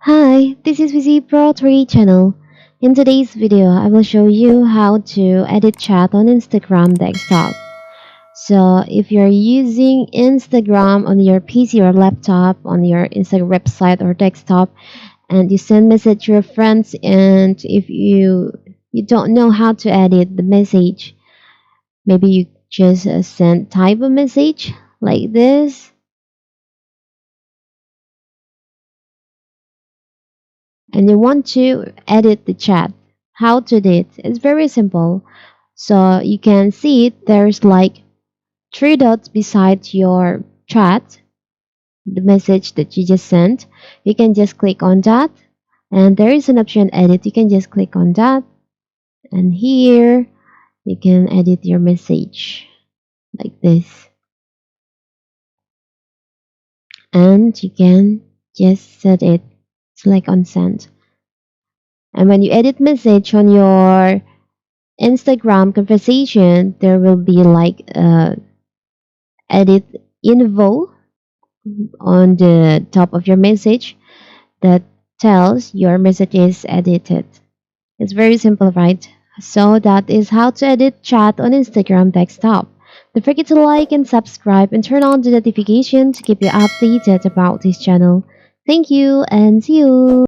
Hi, this is VZ Pro 3 channel. In today's video, I will show you how to edit chat on Instagram desktop. So if you're using Instagram on your PC or laptop, on your Instagram website or desktop, and you send message to your friends, and if you don't know how to edit the message, maybe you just send type a message like this, and you want to edit the chat. How to do it? It's very simple. So you can see it, there's like three dots beside your chat, the message that you just sent. You can just click on that, and there is an option edit. You can just click on that, and here you can edit your message like this, and you can just set it, select on send. And when you edit message on your Instagram conversation, there will be like edit info on the top of your message that tells your message is edited. It's very simple, right? So that is how to edit chat on Instagram desktop. Don't forget to like and subscribe and turn on the notification to keep you updated about this channel. Thank you and see you.